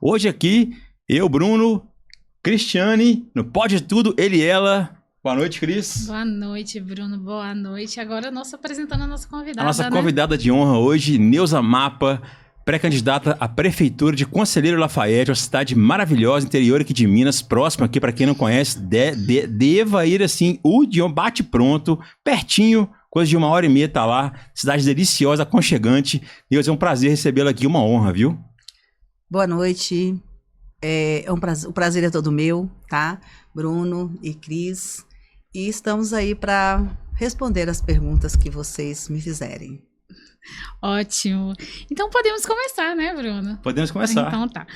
Hoje aqui, eu, Bruno, Cristiane, no Pode Tudo, ele e ela. Boa noite, Cris. Boa noite, Bruno. Boa noite. Agora nós apresentando a nossa convidada, A nossa convidada de honra hoje, Neuza Mapa, pré-candidata à Prefeitura de Conselheiro Lafayette, uma cidade maravilhosa, interior aqui de Minas, próxima aqui, para quem não conhece, deva ir assim, bate pronto, pertinho, coisa de 1h30 tá lá, cidade deliciosa, aconchegante. Neuza, é um prazer recebê-la aqui, uma honra, viu? Boa noite, o prazer é todo meu, tá? Bruno e Cris, e estamos aí para responder as perguntas que vocês me fizerem. Ótimo. Então podemos começar, né, Bruno? Podemos começar. Então tá.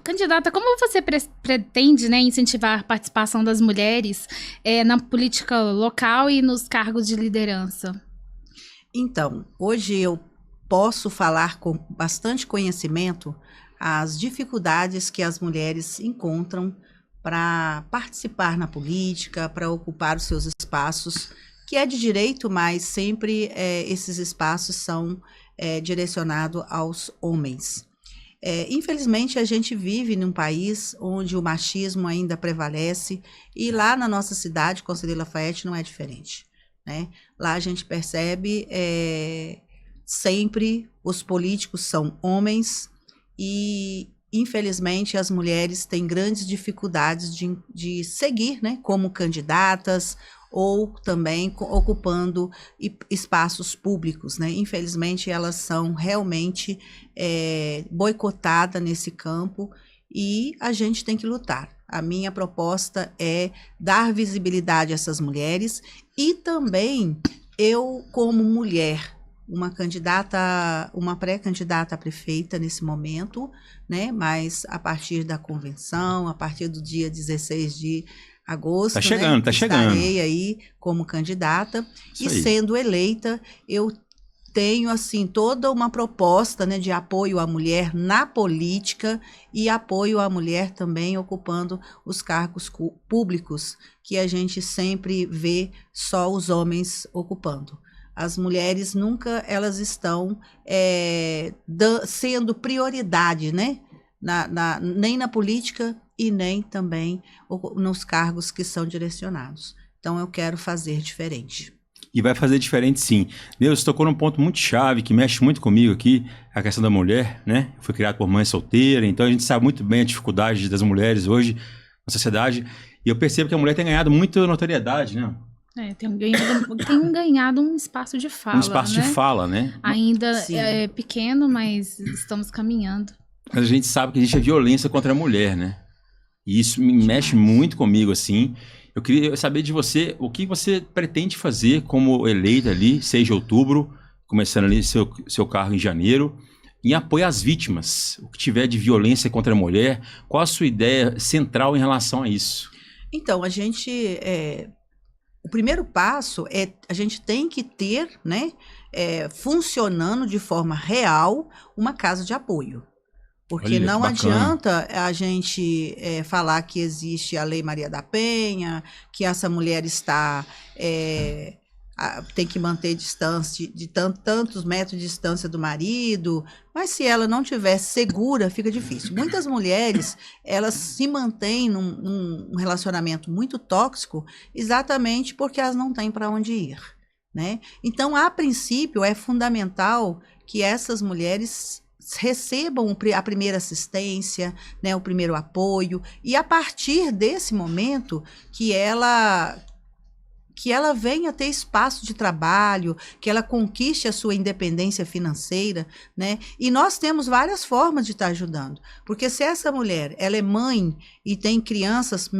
Candidata, como você pretende, né, incentivar a participação das mulheres na política local e nos cargos de liderança? Então, hoje eu posso falar com bastante conhecimento as dificuldades que as mulheres encontram para participar na política, para ocupar os seus espaços, que é de direito, mas sempre esses espaços são direcionados aos homens. Infelizmente, a gente vive num país onde o machismo ainda prevalece, e lá na nossa cidade, Conselheiro Lafayette, não é diferente, né? Lá a gente percebe sempre os políticos são homens e, infelizmente, as mulheres têm grandes dificuldades de seguir, né, como candidatas ou também ocupando espaços públicos, né? Infelizmente, elas são realmente boicotadas nesse campo e a gente tem que lutar. A minha proposta é dar visibilidade a essas mulheres e também eu, como mulher, uma pré-candidata a prefeita nesse momento, né? Mas a partir da convenção, a partir do dia 16 de agosto, tá chegando, né? Tá chegando. Estarei aí como candidata. Isso e aí. Sendo eleita, eu tenho assim toda uma proposta, né, de apoio à mulher na política e apoio à mulher também ocupando os cargos públicos que a gente sempre vê só os homens ocupando. As mulheres nunca elas estão sendo prioridade, né? Nem na política e nem também nos cargos que são direcionados. Então eu quero fazer diferente. E vai fazer diferente, sim. Deus tocou num ponto muito chave, que mexe muito comigo aqui, a questão da mulher, né? Eu fui criado por mãe solteira, então a gente sabe muito bem a dificuldade das mulheres hoje na sociedade. E eu percebo que a mulher tem ganhado muita notoriedade, né? Tem ganhado um espaço de fala. Um espaço de fala, né? Ainda é pequeno, mas estamos caminhando. Mas a gente sabe que existe a violência contra a mulher, né? E isso me mexe muito comigo, assim. Eu queria saber de você, o que você pretende fazer como eleita ali, 6 de outubro, começando ali seu cargo em janeiro, em apoio às vítimas, o que tiver de violência contra a mulher, qual a sua ideia central em relação a isso? Então, o primeiro passo é a gente tem que ter, né, funcionando de forma real uma casa de apoio. Porque Olha, não que bacana. adianta a gente falar que existe a Lei Maria da Penha, que essa mulher tem que manter distância de tantos metros de distância do marido, mas se ela não estiver segura, fica difícil. Muitas mulheres, elas se mantêm num relacionamento muito tóxico exatamente porque elas não têm para onde ir, né? Então, a princípio, é fundamental que essas mulheres recebam a primeira assistência, né, o primeiro apoio, e a partir desse momento que ela venha ter espaço de trabalho, que ela conquiste a sua independência financeira, né? E nós temos várias formas de estar ajudando, porque se essa mulher, ela é mãe e tem crianças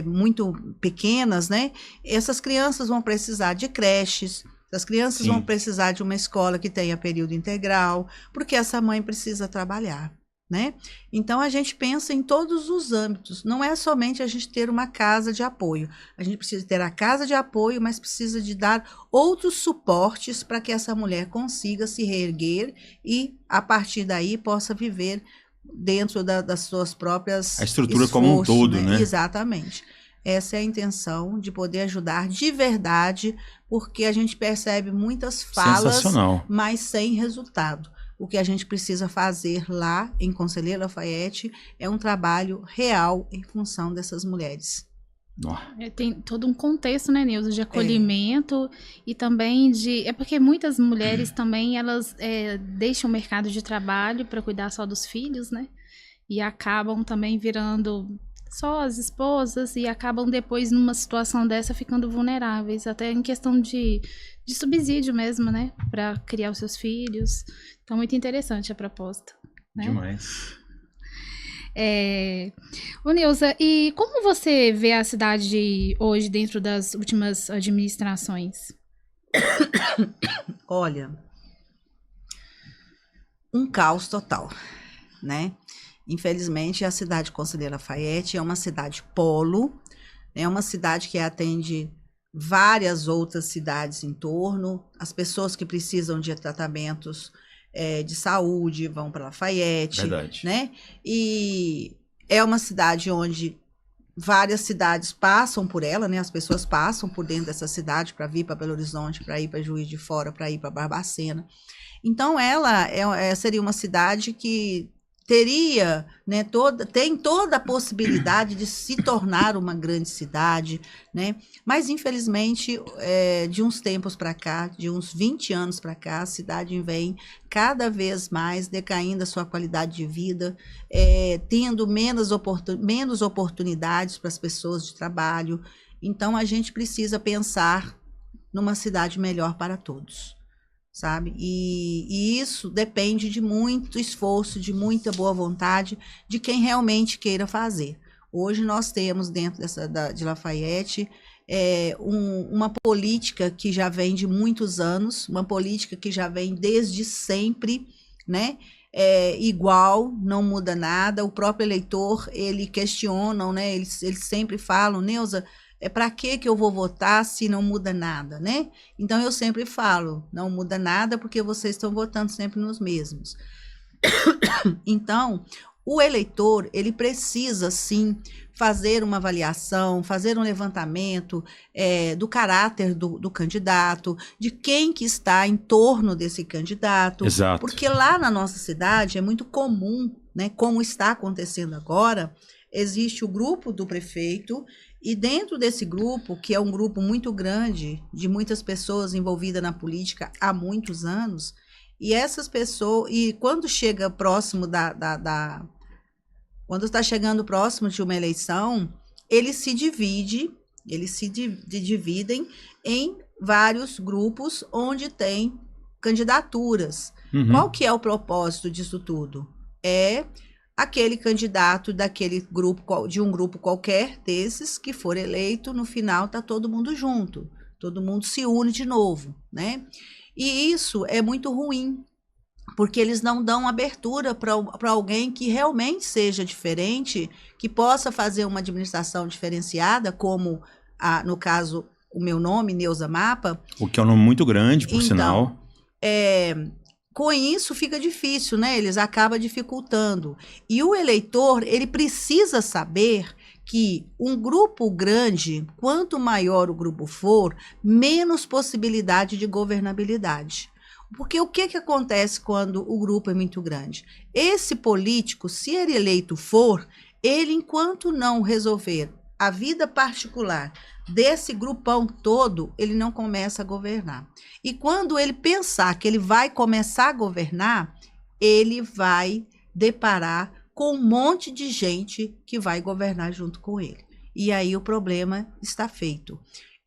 muito pequenas, né? Essas crianças vão precisar de creches, as crianças Sim. vão precisar de uma escola que tenha período integral, porque essa mãe precisa trabalhar, né? Então a gente pensa em todos os âmbitos, não é somente a gente ter uma casa de apoio, a gente precisa ter a casa de apoio, mas precisa de dar outros suportes para que essa mulher consiga se reerguer e a partir daí possa viver dentro das suas próprias a estrutura como um todo, né? Exatamente. Essa é a intenção, de poder ajudar de verdade, porque a gente percebe muitas falas, mas sem resultado. o que a gente precisa fazer lá em Conselheiro Lafaiete é um trabalho real em função dessas mulheres. Tem todo um contexto, né, Neuza, de acolhimento e também de... É porque muitas mulheres também, elas deixam o mercado de trabalho para cuidar só dos filhos, né? E acabam também virando só as esposas e acabam depois, numa situação dessa, ficando vulneráveis, até em questão de subsídio mesmo, né? Para criar os seus filhos. Então, muito interessante a proposta. Né? Demais. Ô Neuza, e como você vê a cidade hoje dentro das últimas administrações? Olha, um caos total, né? Infelizmente, a cidade de Conselheiro Lafaiete é uma cidade polo, é uma cidade que atende várias outras cidades em torno. As pessoas que precisam de tratamentos de saúde vão para Lafaiete. Verdade. Né? E é uma cidade onde várias cidades passam por ela, né? As pessoas passam por dentro dessa cidade para vir para Belo Horizonte, para ir para Juiz de Fora, para ir para Barbacena. Então, ela seria uma cidade que teria, né, tem toda a possibilidade de se tornar uma grande cidade, né? Mas, infelizmente, de uns tempos para cá, de uns 20 anos para cá, a cidade vem cada vez mais decaindo a sua qualidade de vida, tendo menos oportunidades para as pessoas de trabalho. Então, a gente precisa pensar numa cidade melhor para todos. Sabe? E isso depende de muito esforço, de muita boa vontade, de quem realmente queira fazer. Hoje nós temos dentro de Lafaiete uma política que já vem de muitos anos, uma política que já vem desde sempre, né? Igual, não muda nada. O próprio eleitor, ele questiona, né? Eles sempre falam, Neuza, para que eu vou votar se não muda nada, né? Então, eu sempre falo, não muda nada porque vocês estão votando sempre nos mesmos. Então, o eleitor, ele precisa, sim, fazer uma avaliação, fazer um levantamento do caráter do candidato, de quem que está em torno desse candidato. Exato. Porque lá na nossa cidade é muito comum, né, como está acontecendo agora, existe o grupo do prefeito. E dentro desse grupo, que é um grupo muito grande, de muitas pessoas envolvidas na política há muitos anos, e essas pessoas, e quando chega próximo quando está chegando próximo de uma eleição, eles se dividem em vários grupos onde tem candidaturas. Uhum. Qual que é o propósito disso tudo? Aquele candidato daquele grupo, de um grupo qualquer desses, que for eleito, no final tá todo mundo junto, todo mundo se une de novo, né? E isso é muito ruim, porque eles não dão abertura para alguém que realmente seja diferente, que possa fazer uma administração diferenciada, como, no caso, o meu nome, Neuza Mapa. O que é um nome muito grande, por sinal. Com isso fica difícil, né? Eles acabam dificultando. E o eleitor, ele precisa saber que um grupo grande, quanto maior o grupo for, menos possibilidade de governabilidade. Porque o que acontece quando o grupo é muito grande? Esse político, se ele eleito for, ele, enquanto não resolver a vida particular desse grupão todo, ele não começa a governar. E quando ele pensar que ele vai começar a governar, ele vai deparar com um monte de gente que vai governar junto com ele. E aí o problema está feito.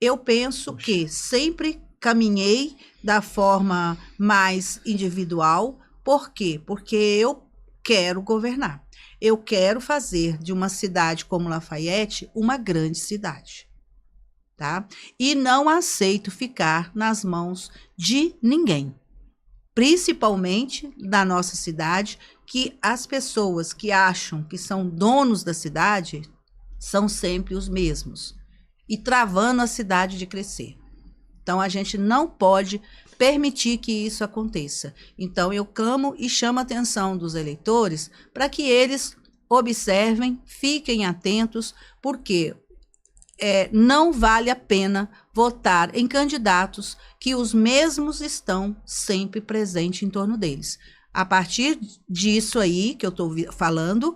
Eu penso que sempre caminhei da forma mais individual. Por quê? Porque eu quero governar. Eu quero fazer de uma cidade como Lafaiete uma grande cidade. Tá? E não aceito ficar nas mãos de ninguém. Principalmente da nossa cidade, que as pessoas que acham que são donos da cidade são sempre os mesmos. E travando a cidade de crescer. Então, a gente não pode permitir que isso aconteça. Então, eu clamo e chamo a atenção dos eleitores para que eles observem, fiquem atentos, porque não vale a pena votar em candidatos que os mesmos estão sempre presentes em torno deles. A partir disso aí que eu estou falando,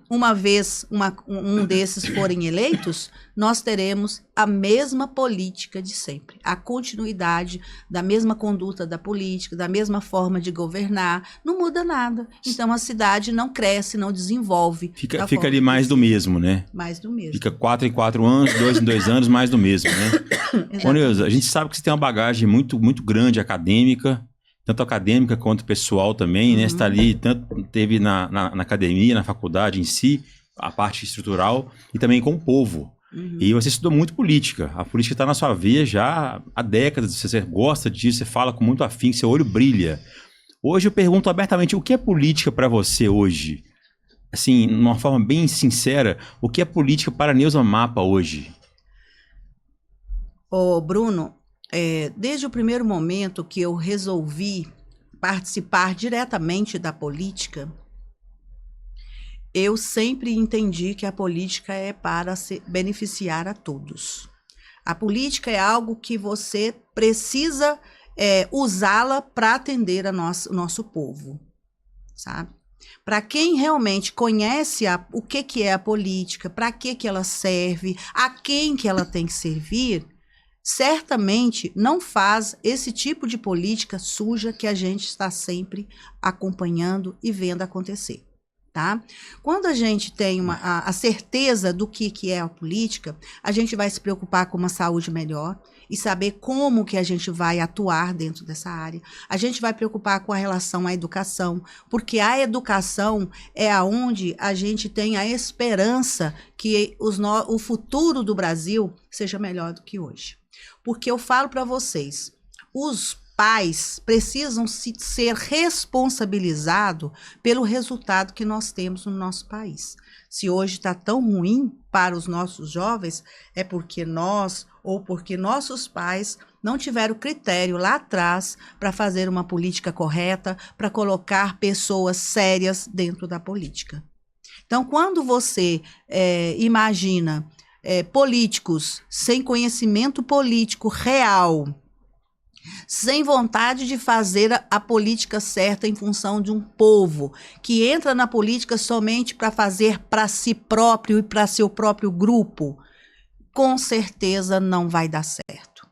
uma vez um desses forem eleitos, nós teremos a mesma política de sempre, a continuidade da mesma conduta da política, da mesma forma de governar, não muda nada. Então a cidade não cresce, não desenvolve. Fica ali mais do mesmo, né? Mais do mesmo. Fica 4 em 4 anos, 2 em 2 anos, mais do mesmo, né? Ô, Neuza, a gente sabe que você tem uma bagagem muito, muito grande acadêmica, tanto acadêmica quanto pessoal também, né? Você está ali, tanto teve na academia, na faculdade em si, a parte estrutural, e também com o povo. E você estudou muito política. A política está na sua veia já há décadas, você gosta disso, você fala com muito afinco, seu olho brilha. Hoje eu pergunto abertamente, o que é política para você hoje? Assim, de uma forma bem sincera, o que é política para Neuza Mapa hoje? Ô, Bruno, desde o primeiro momento que eu resolvi participar diretamente da política, eu sempre entendi que a política é para beneficiar a todos. A política é algo que você precisa usá-la para atender o nosso povo, sabe? Para quem realmente conhece o que é a política, para que ela serve, a quem que ela tem que servir, certamente não faz esse tipo de política suja que a gente está sempre acompanhando e vendo acontecer, tá? Quando a gente tem a certeza do que é a política, a gente vai se preocupar com uma saúde melhor e saber como que a gente vai atuar dentro dessa área. A gente vai preocupar com a relação à educação, porque a educação é aonde a gente tem a esperança que o futuro do Brasil seja melhor do que hoje. Porque eu falo para vocês, os pais precisam ser responsabilizados pelo resultado que nós temos no nosso país. Se hoje está tão ruim para os nossos jovens, é porque nós ou porque nossos pais não tiveram critério lá atrás para fazer uma política correta, para colocar pessoas sérias dentro da política. Então, quando você imagina políticos sem conhecimento político real, sem vontade de fazer a política certa em função de um povo, que entra na política somente para fazer para si próprio e para seu próprio grupo, com certeza não vai dar certo.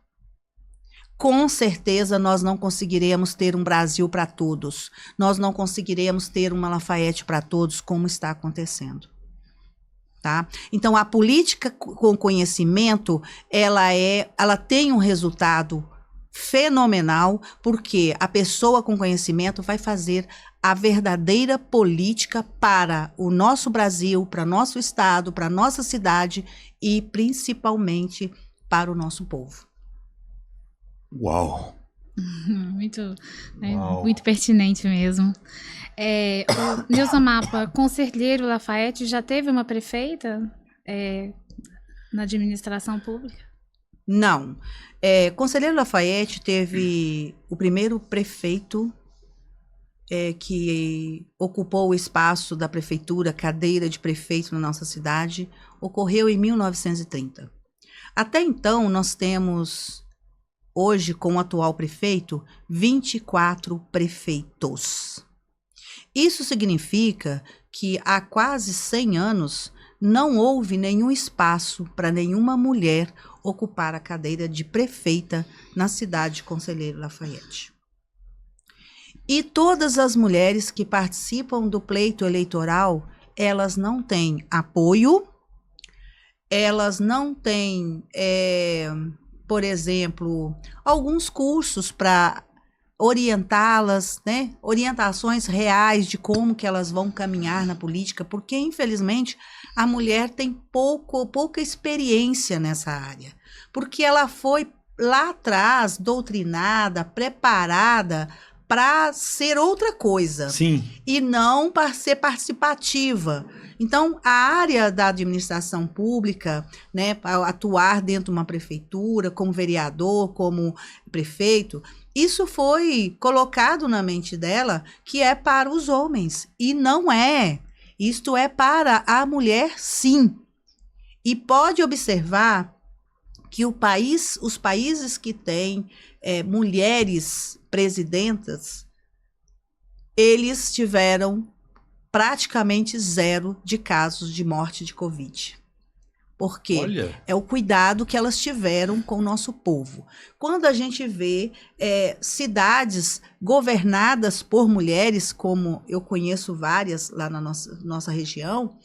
Com certeza nós não conseguiremos ter um Brasil para todos. Nós não conseguiremos ter uma Lafayette para todos, como está acontecendo. Tá? Então, a política com conhecimento, ela tem um resultado fenomenal, porque a pessoa com conhecimento vai fazer a verdadeira política para o nosso Brasil, para nosso estado, para nossa cidade e principalmente para o nosso povo. Uau! Muito, né, muito pertinente mesmo. O Neuza Mapa, Conselheiro Lafayette, já teve uma prefeita na administração pública? Não. Conselheiro Lafayette teve o primeiro prefeito que ocupou o espaço da prefeitura, cadeira de prefeito na nossa cidade, ocorreu em 1930. Até então, nós temos, hoje, com o atual prefeito, 24 prefeitos. Isso significa que há quase 100 anos não houve nenhum espaço para nenhuma mulher ocupar a cadeira de prefeita na cidade de Conselheiro Lafayette. E todas as mulheres que participam do pleito eleitoral, elas não têm apoio, elas não têm, por exemplo, alguns cursos para orientá-las, né? Orientações reais de como que elas vão caminhar na política, porque, infelizmente, a mulher tem pouca experiência nessa área, porque ela foi lá atrás doutrinada, preparada para ser outra coisa. Sim. E não para ser participativa. Então, a área da administração pública, né, para atuar dentro de uma prefeitura, como vereador, como prefeito, isso foi colocado na mente dela que é para os homens, e não é. Isto é para a mulher, sim. E pode observar que os países que têm mulheres presidentas, eles tiveram praticamente 0 de casos de morte de Covid. Porque Olha. é o cuidado que elas tiveram com o nosso povo. Quando a gente vê cidades governadas por mulheres, como eu conheço várias lá na nossa região,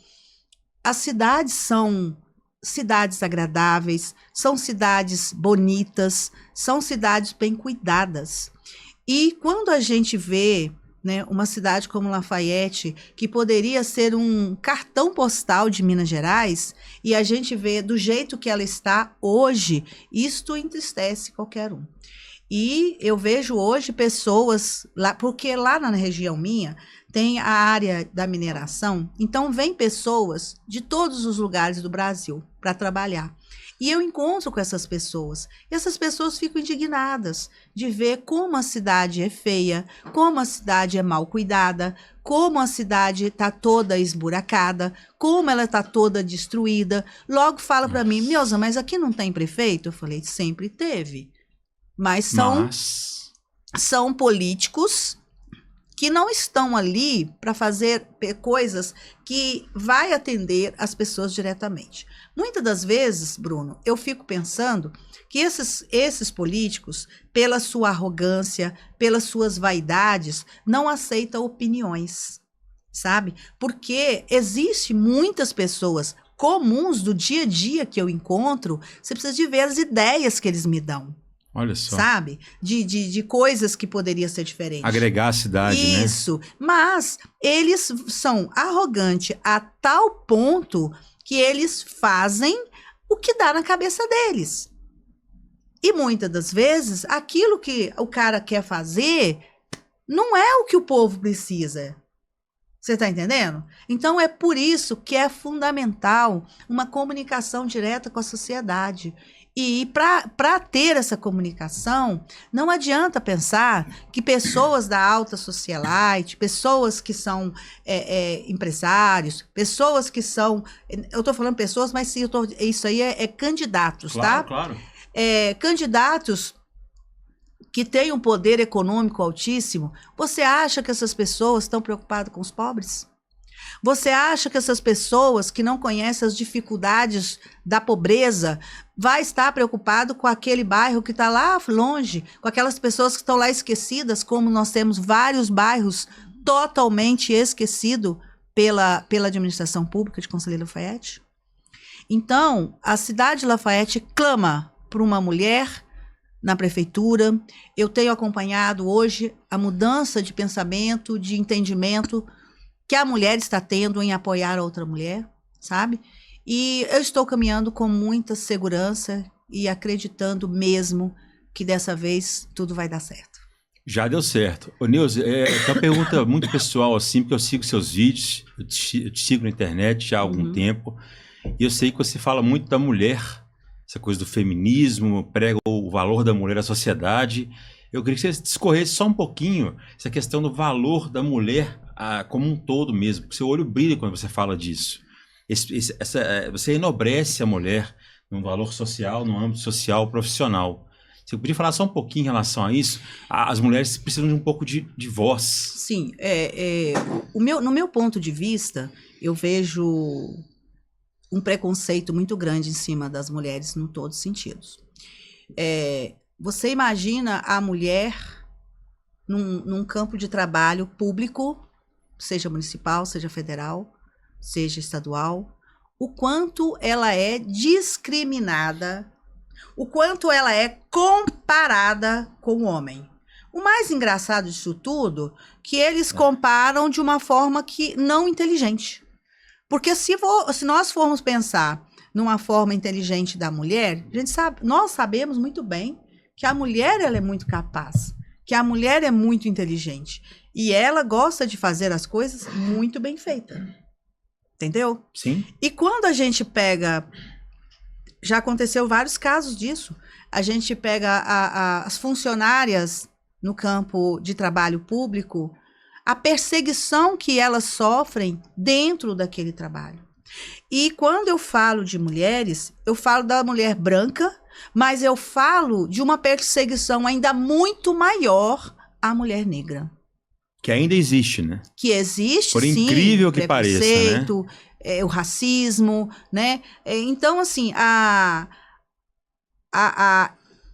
as cidades são cidades agradáveis, são cidades bonitas, são cidades bem cuidadas. E quando a gente vê, né, uma cidade como Lafayette, que poderia ser um cartão postal de Minas Gerais, e a gente vê do jeito que ela está hoje, isto entristece qualquer um. E eu vejo hoje pessoas, lá, porque lá na região minha tem a área da mineração, então vem pessoas de todos os lugares do Brasil para trabalhar. E eu encontro com essas pessoas, e essas pessoas ficam indignadas de ver como a cidade é feia, como a cidade é mal cuidada, como a cidade está toda esburacada, como ela está toda destruída. Logo fala para mim, Neuza, mas aqui não tem prefeito? Eu falei, sempre teve. Mas são políticos que não estão ali para fazer coisas que vai atender as pessoas diretamente. Muitas das vezes, Bruno, eu fico pensando que esses políticos, pela sua arrogância, pelas suas vaidades, não aceitam opiniões, sabe? Porque existe muitas pessoas comuns do dia a dia que eu encontro, você precisa de ver as ideias que eles me dão. Olha só. Sabe? De coisas que poderia ser diferente. Agregar a cidade, né? Isso. Mas eles são arrogantes a tal ponto que eles fazem o que dá na cabeça deles. E muitas das vezes, aquilo que o cara quer fazer não é o que o povo precisa. Você está entendendo? Então, é por isso que é fundamental uma comunicação direta com a sociedade. E para ter essa comunicação, não adianta pensar que pessoas da alta socialite, pessoas que são empresários, pessoas que são... Eu estou falando pessoas, mas sim, isso aí é candidatos, claro, tá? Claro. Candidatos que têm um poder econômico altíssimo. Você acha que essas pessoas estão preocupadas com os pobres? Você acha que essas pessoas que não conhecem as dificuldades da pobreza vai estar preocupado com aquele bairro que está lá longe, com aquelas pessoas que estão lá esquecidas, como nós temos vários bairros totalmente esquecidos pela administração pública de Conselheiro Lafayette? Então, a cidade de Lafayette clama por uma mulher na prefeitura. Eu tenho acompanhado hoje a mudança de pensamento, de entendimento que a mulher está tendo em apoiar a outra mulher, sabe? E eu estou caminhando com muita segurança e acreditando mesmo que dessa vez tudo vai dar certo. Já deu certo. Ô, Neuza, é uma pergunta muito pessoal, assim, porque eu sigo seus vídeos, eu te sigo na internet já há algum tempo, e eu sei que você fala muito da mulher, essa coisa do feminismo, prega o valor da mulher à sociedade. Eu queria que você discorresse só um pouquinho essa questão do valor da mulher como um todo mesmo, porque seu olho brilha quando você fala disso. Você enobrece a mulher num valor social, num âmbito social, profissional. Você poderia falar só um pouquinho em relação a isso? As mulheres precisam de um pouco de voz. Sim, no meu ponto de vista, eu vejo um preconceito muito grande em cima das mulheres em todos os sentidos. Você imagina a mulher num campo de trabalho público, seja municipal, seja federal, seja estadual, o quanto ela é discriminada, o quanto ela é comparada com o homem. O mais engraçado disso tudo, que eles comparam de uma forma que não inteligente. Porque se nós formos pensar numa forma inteligente da mulher, nós sabemos muito bem que a mulher ela é muito capaz, que a mulher é muito inteligente. E ela gosta de fazer as coisas muito bem feitas. Entendeu? Sim. E quando a gente pega... Já aconteceu vários casos disso. A gente pega as funcionárias no campo de trabalho público, a perseguição que elas sofrem dentro daquele trabalho. E quando eu falo de mulheres, eu falo da mulher branca, mas eu falo de uma perseguição ainda muito maior à mulher negra. Que ainda existe, né? Que existe, Por sim, incrível que pareça, né? preconceito, o racismo, né? Então, assim,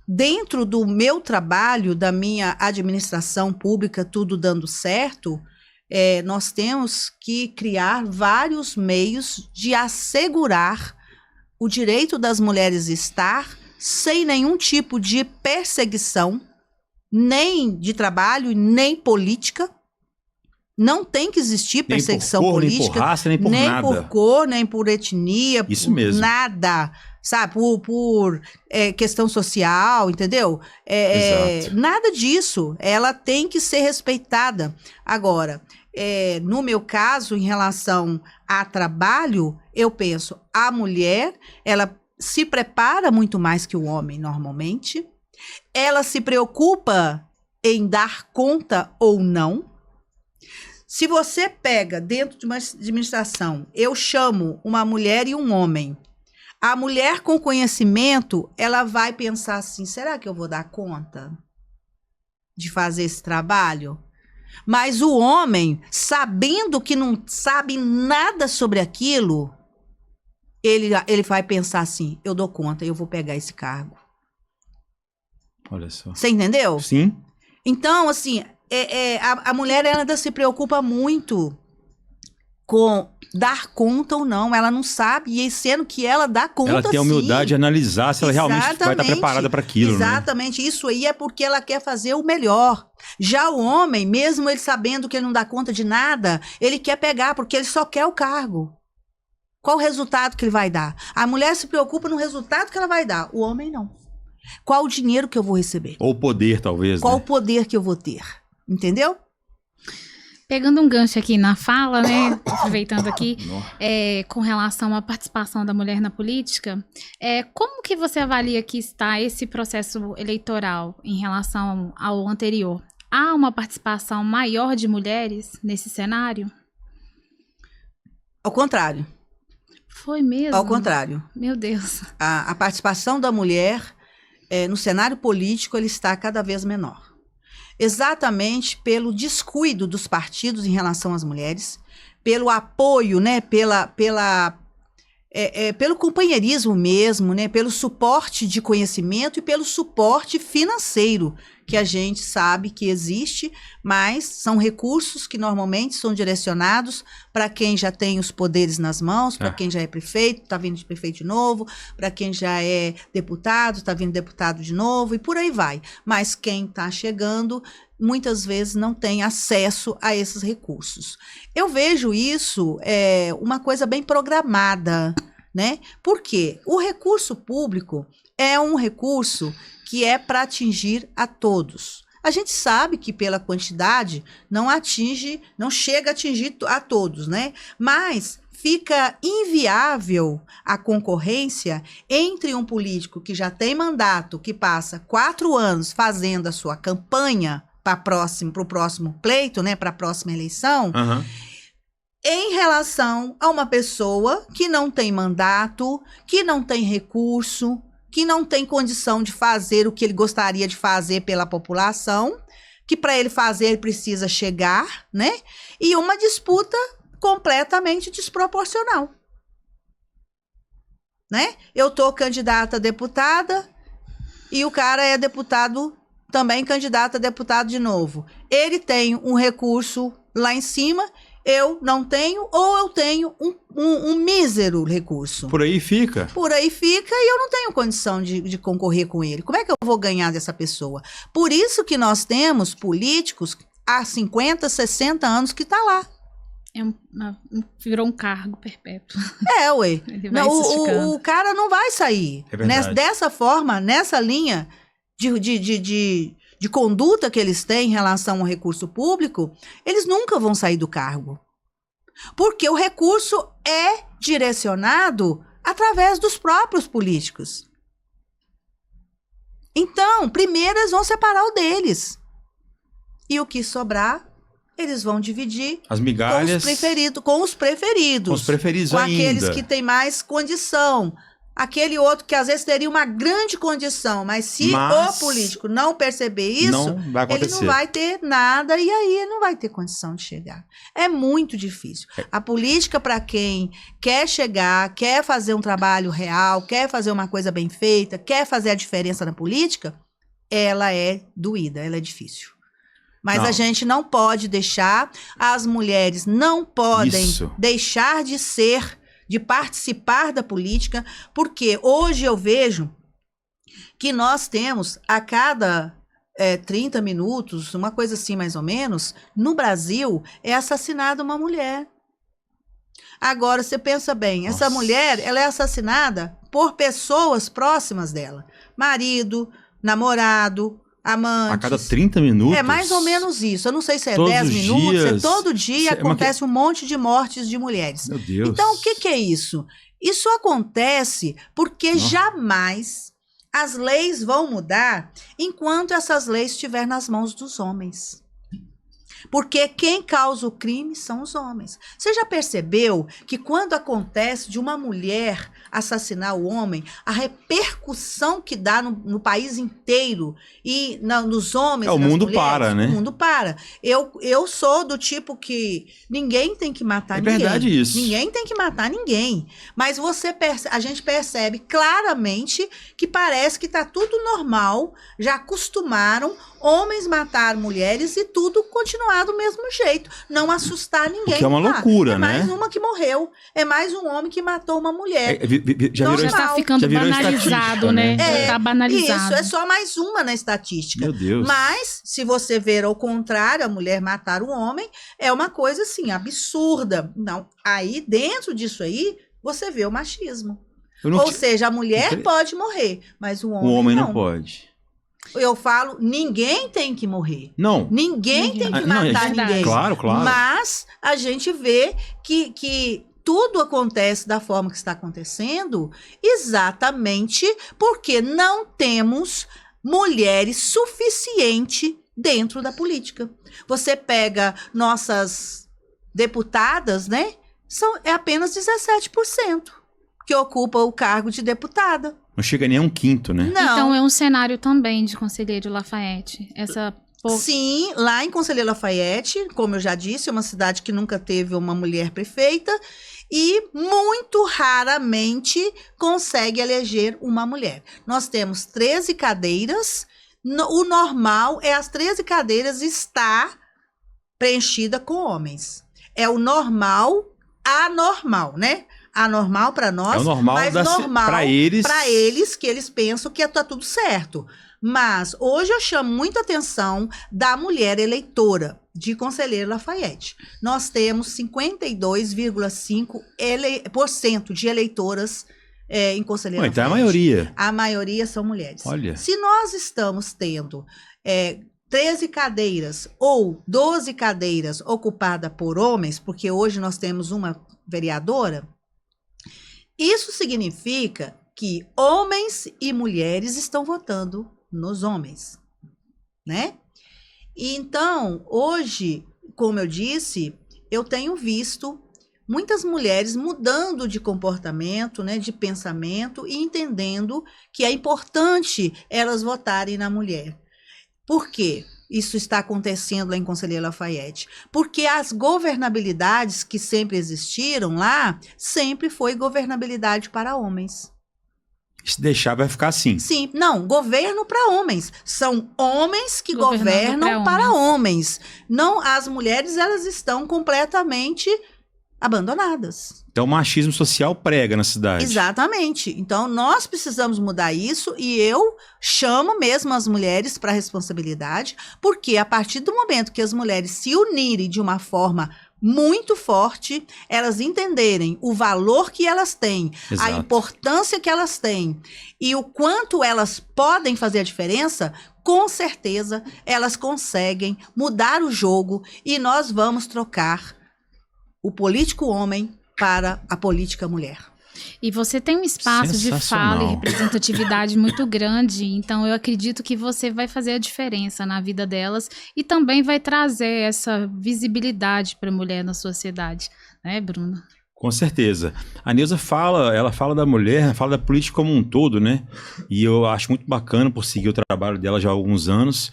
dentro do meu trabalho, da minha administração pública, tudo dando certo, nós temos que criar vários meios de assegurar o direito das mulheres estar sem nenhum tipo de perseguição, nem de trabalho, nem política. Não tem que existir perseguição política. Nem por raça, nem por nada. Nem por cor, nem por etnia. Isso mesmo. Nada. Sabe? Por questão social, entendeu? Exato. Nada disso. Ela tem que ser respeitada. Agora, no meu caso, em relação a trabalho, eu penso, a mulher, ela se prepara muito mais que o homem, normalmente. Ela se preocupa em dar conta ou não. Se você pega dentro de uma administração, eu chamo uma mulher e um homem. A mulher com conhecimento, ela vai pensar assim, será que eu vou dar conta de fazer esse trabalho? Mas o homem, sabendo que não sabe nada sobre aquilo, ele vai pensar assim, eu dou conta, eu vou pegar esse cargo. Olha só. Você entendeu? Sim. Então, assim, a mulher ela ainda se preocupa muito com dar conta ou não. Ela não sabe, e sendo que ela dá conta, ela tem a humildade de analisar se ela realmente vai estar preparada para aquilo. Exatamente. Né? Isso aí é porque ela quer fazer o melhor. Já o homem, mesmo ele sabendo que ele não dá conta de nada, ele quer pegar, porque ele só quer o cargo. Qual o resultado que ele vai dar? A mulher se preocupa no resultado que ela vai dar. O homem não. Qual o dinheiro que eu vou receber? Ou o poder, talvez. Qual né? o poder que eu vou ter? Entendeu? Pegando um gancho aqui na fala, né? Aproveitando aqui, com relação à participação da mulher na política, como que você avalia que está esse processo eleitoral em relação ao anterior? Há uma participação maior de mulheres nesse cenário? Ao contrário. Foi mesmo? Ao contrário. Meu Deus. A participação da mulher no cenário político ele está cada vez menor. Exatamente pelo descuido dos partidos em relação às mulheres, pelo apoio, né, pelo companheirismo mesmo, né, pelo suporte de conhecimento e pelo suporte financeiro, que a gente sabe que existe, mas são recursos que normalmente são direcionados para quem já tem os poderes nas mãos, para quem já é prefeito, está vindo de prefeito de novo, para quem já é deputado, está vindo deputado de novo, e por aí vai. Mas quem está chegando, muitas vezes não tem acesso a esses recursos. Eu vejo isso uma coisa bem programada, né? Porque o recurso público é um recurso que é para atingir a todos. A gente sabe que pela quantidade não chega a atingir a todos, né? Mas fica inviável a concorrência entre um político que já tem mandato, que passa 4 anos fazendo a sua campanha para o próximo pleito, né? Para a próxima eleição, em relação a uma pessoa que não tem mandato, que não tem recurso, que não tem condição de fazer o que ele gostaria de fazer pela população, que para ele fazer ele precisa chegar, né? E uma disputa completamente desproporcional, né? Eu tô candidata a deputada e o cara é deputado, também candidato a deputado de novo. Ele tem um recurso lá em cima, eu não tenho, ou eu tenho um mísero recurso. Por aí fica. Por aí fica e eu não tenho condição de concorrer com ele. Como é que eu vou ganhar dessa pessoa? Por isso que nós temos políticos há 50, 60 anos que tá lá. Virou um cargo perpétuo. Ué. O cara não vai sair. Dessa forma, nessa linha de conduta que eles têm em relação ao recurso público, eles nunca vão sair do cargo. Porque o recurso é direcionado através dos próprios políticos. Então, primeiro eles vão separar o deles. E o que sobrar, eles vão dividir as migalhas com os preferidos. Com os preferidos com ainda. Aqueles que têm mais condição. Aquele outro que às vezes teria uma grande condição, mas se o político não perceber isso, não vai ele não vai ter nada e aí ele não vai ter condição de chegar. É muito difícil. A política, para quem quer chegar, quer fazer um trabalho real, quer fazer uma coisa bem feita, quer fazer a diferença na política, ela é doída, ela é difícil. Mas a gente não pode deixar, as mulheres não podem deixar de participar da política, porque hoje eu vejo que nós temos a cada 30 minutos, uma coisa assim mais ou menos, no Brasil é assassinada uma mulher. Agora, você pensa bem, essa mulher, ela é assassinada por pessoas próximas dela. Marido, namorado, amantes. A cada 30 minutos? É mais ou menos isso. Eu não sei se é todos 10 minutos, dias, todo dia acontece um monte de mortes de mulheres. Meu Deus. Então, o que é isso? Isso acontece porque jamais as leis vão mudar enquanto essas leis estiverem nas mãos dos homens. Porque quem causa o crime são os homens. Você já percebeu que quando acontece de uma mulher assassinar o homem, a repercussão que dá no país inteiro e nos homens e nas mulheres... O mundo para, né? O mundo para. Eu sou do tipo que ninguém tem que matar ninguém. É verdade isso. Ninguém tem que matar ninguém. Mas a gente percebe claramente que parece que está tudo normal, já acostumaram homens matar mulheres e tudo continuar do mesmo jeito. Não assustar ninguém. Que é uma loucura, né? É mais uma que morreu. É mais um homem que matou uma mulher. Já está ficando banalizado, né? Está banalizado. Isso, é só mais uma na estatística. Meu Deus. Mas, se você ver ao contrário, a mulher matar um homem, é uma coisa assim, absurda. Não, aí, dentro disso aí, você vê o machismo. Ou seja, a mulher pode morrer, mas o homem não pode. Eu falo, ninguém tem que morrer. Não. Ninguém tem que matar ninguém. Claro, claro. Mas a gente vê que tudo acontece da forma que está acontecendo exatamente porque não temos mulheres suficiente dentro da política. Você pega nossas deputadas, né? É apenas 17% que ocupa o cargo de deputada. Não chega nem a 1/5, né? Não. Então é um cenário também de Conselheiro Lafayette. Sim, lá em Conselheiro Lafayette, como eu já disse, é uma cidade que nunca teve uma mulher prefeita e muito raramente consegue eleger uma mulher. Nós temos 13 cadeiras, o normal é as 13 cadeiras estar preenchida com homens. É o normal, anormal, né? Anormal para nós, é o normal, mas normal para eles que eles pensam que tá tudo certo. Mas hoje eu chamo muita atenção da mulher eleitora de Conselheiro Lafayette. Nós temos 52,5% de eleitoras em Conselheiro Lafayette. Então é a maioria. A maioria são mulheres. Olha. Se nós estamos tendo 13 cadeiras ou 12 cadeiras ocupadas por homens, porque hoje nós temos uma vereadora, isso significa que homens e mulheres estão votando nos homens, né? E então, hoje, como eu disse, eu tenho visto muitas mulheres mudando de comportamento, né, de pensamento e entendendo que é importante elas votarem na mulher. Por quê? Isso está acontecendo lá em Conselheiro Lafayette. Porque as governabilidades que sempre existiram lá, sempre foi governabilidade para homens. Se deixar, vai ficar assim. Sim, não, governo para homens. São homens que governam para homens. Não, as mulheres, elas estão completamente abandonadas. Então o machismo social prega na cidade. Exatamente. Então nós precisamos mudar isso e eu chamo mesmo as mulheres para a responsabilidade, porque a partir do momento que as mulheres se unirem de uma forma muito forte, elas entenderem o valor que elas têm, Exato. A importância que elas têm e o quanto elas podem fazer a diferença, com certeza elas conseguem mudar o jogo e nós vamos trocar o político homem para a política mulher. E você tem um espaço de fala e representatividade muito grande, então eu acredito que você vai fazer a diferença na vida delas e também vai trazer essa visibilidade para a mulher na sociedade, né, Bruno? Com certeza. A Neuza ela fala da mulher, fala da política como um todo, né? E eu acho muito bacana, por seguir o trabalho dela já há alguns anos,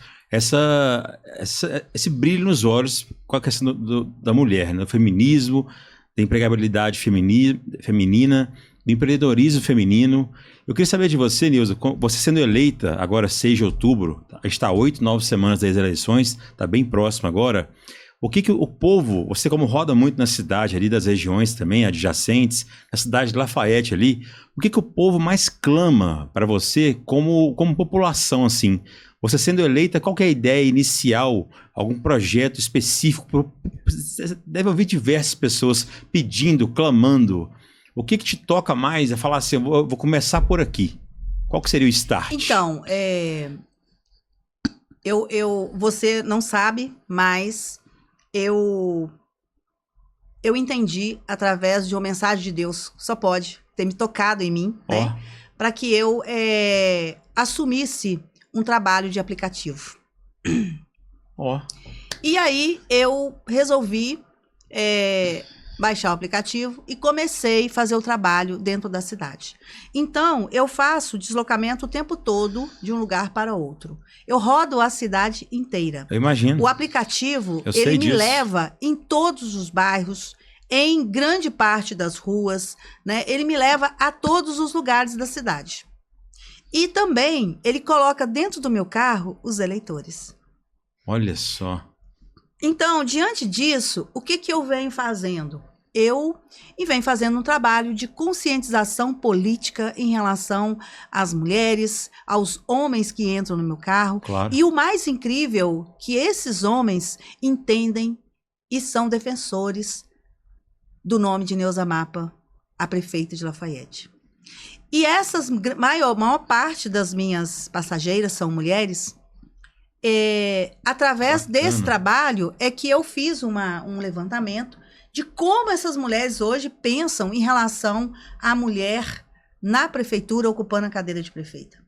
esse brilho nos olhos com a questão da mulher, né? Do feminismo, da empregabilidade feminina, do empreendedorismo feminino. Eu queria saber de você, Neuza, você sendo eleita agora 6 de outubro, está 8, 9 semanas das eleições, está bem próximo agora. O que o povo, você como roda muito na cidade ali, das regiões também adjacentes, na cidade de Lafayette ali, o que o povo mais clama para você como população, assim? Você sendo eleita, qual que é a ideia inicial, algum projeto específico? Você deve ouvir diversas pessoas pedindo, clamando. O que te toca mais a falar assim, eu vou começar por aqui? Qual que seria o start? Então, você não sabe, mas eu entendi através de uma mensagem de Deus, só pode ter me tocado em mim, né? Para que eu assumisse um trabalho de aplicativo. E aí eu resolvi baixar o aplicativo e comecei a fazer o trabalho dentro da cidade. Então, eu faço deslocamento o tempo todo de um lugar para outro. Eu rodo a cidade inteira. Eu imagino. O aplicativo, ele me leva em todos os bairros, em grande parte das ruas, né? Ele me leva a todos os lugares da cidade. E também, ele coloca dentro do meu carro os eleitores. Olha só. Então, diante disso, o que eu venho fazendo? Eu venho fazendo um trabalho de conscientização política em relação às mulheres, aos homens que entram no meu carro. Claro. E o mais incrível, que esses homens entendem e são defensores do nome de Neuza Mapa, a prefeita de Lafayette. E essas, maior parte das minhas passageiras são mulheres. Através desse trabalho é que eu fiz um levantamento de como essas mulheres hoje pensam em relação à mulher na prefeitura ocupando a cadeira de prefeita.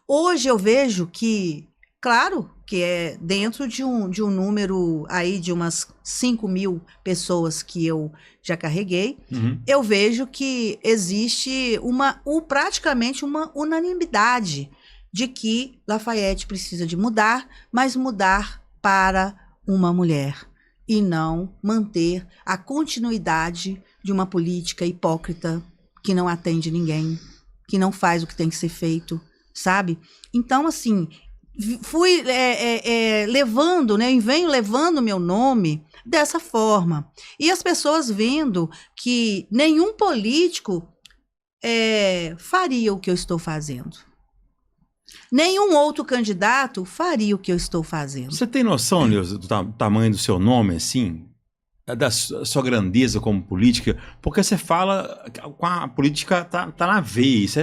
Hoje eu vejo que, claro, que é dentro de um número aí de umas 5.000 pessoas que eu já carreguei, eu vejo que existe praticamente uma unanimidade de que Lafayette precisa de mudar, mas mudar para uma mulher e não manter a continuidade de uma política hipócrita que não atende ninguém, que não faz o que tem que ser feito, sabe? Então, assim, fui levando, né? Eu venho levando meu nome dessa forma. E as pessoas vendo que nenhum político faria o que eu estou fazendo. Nenhum outro candidato faria o que eu estou fazendo. Você tem noção, Neuza, do tamanho do seu nome, assim? Da sua grandeza como política? Porque você fala com a política tá na veia, isso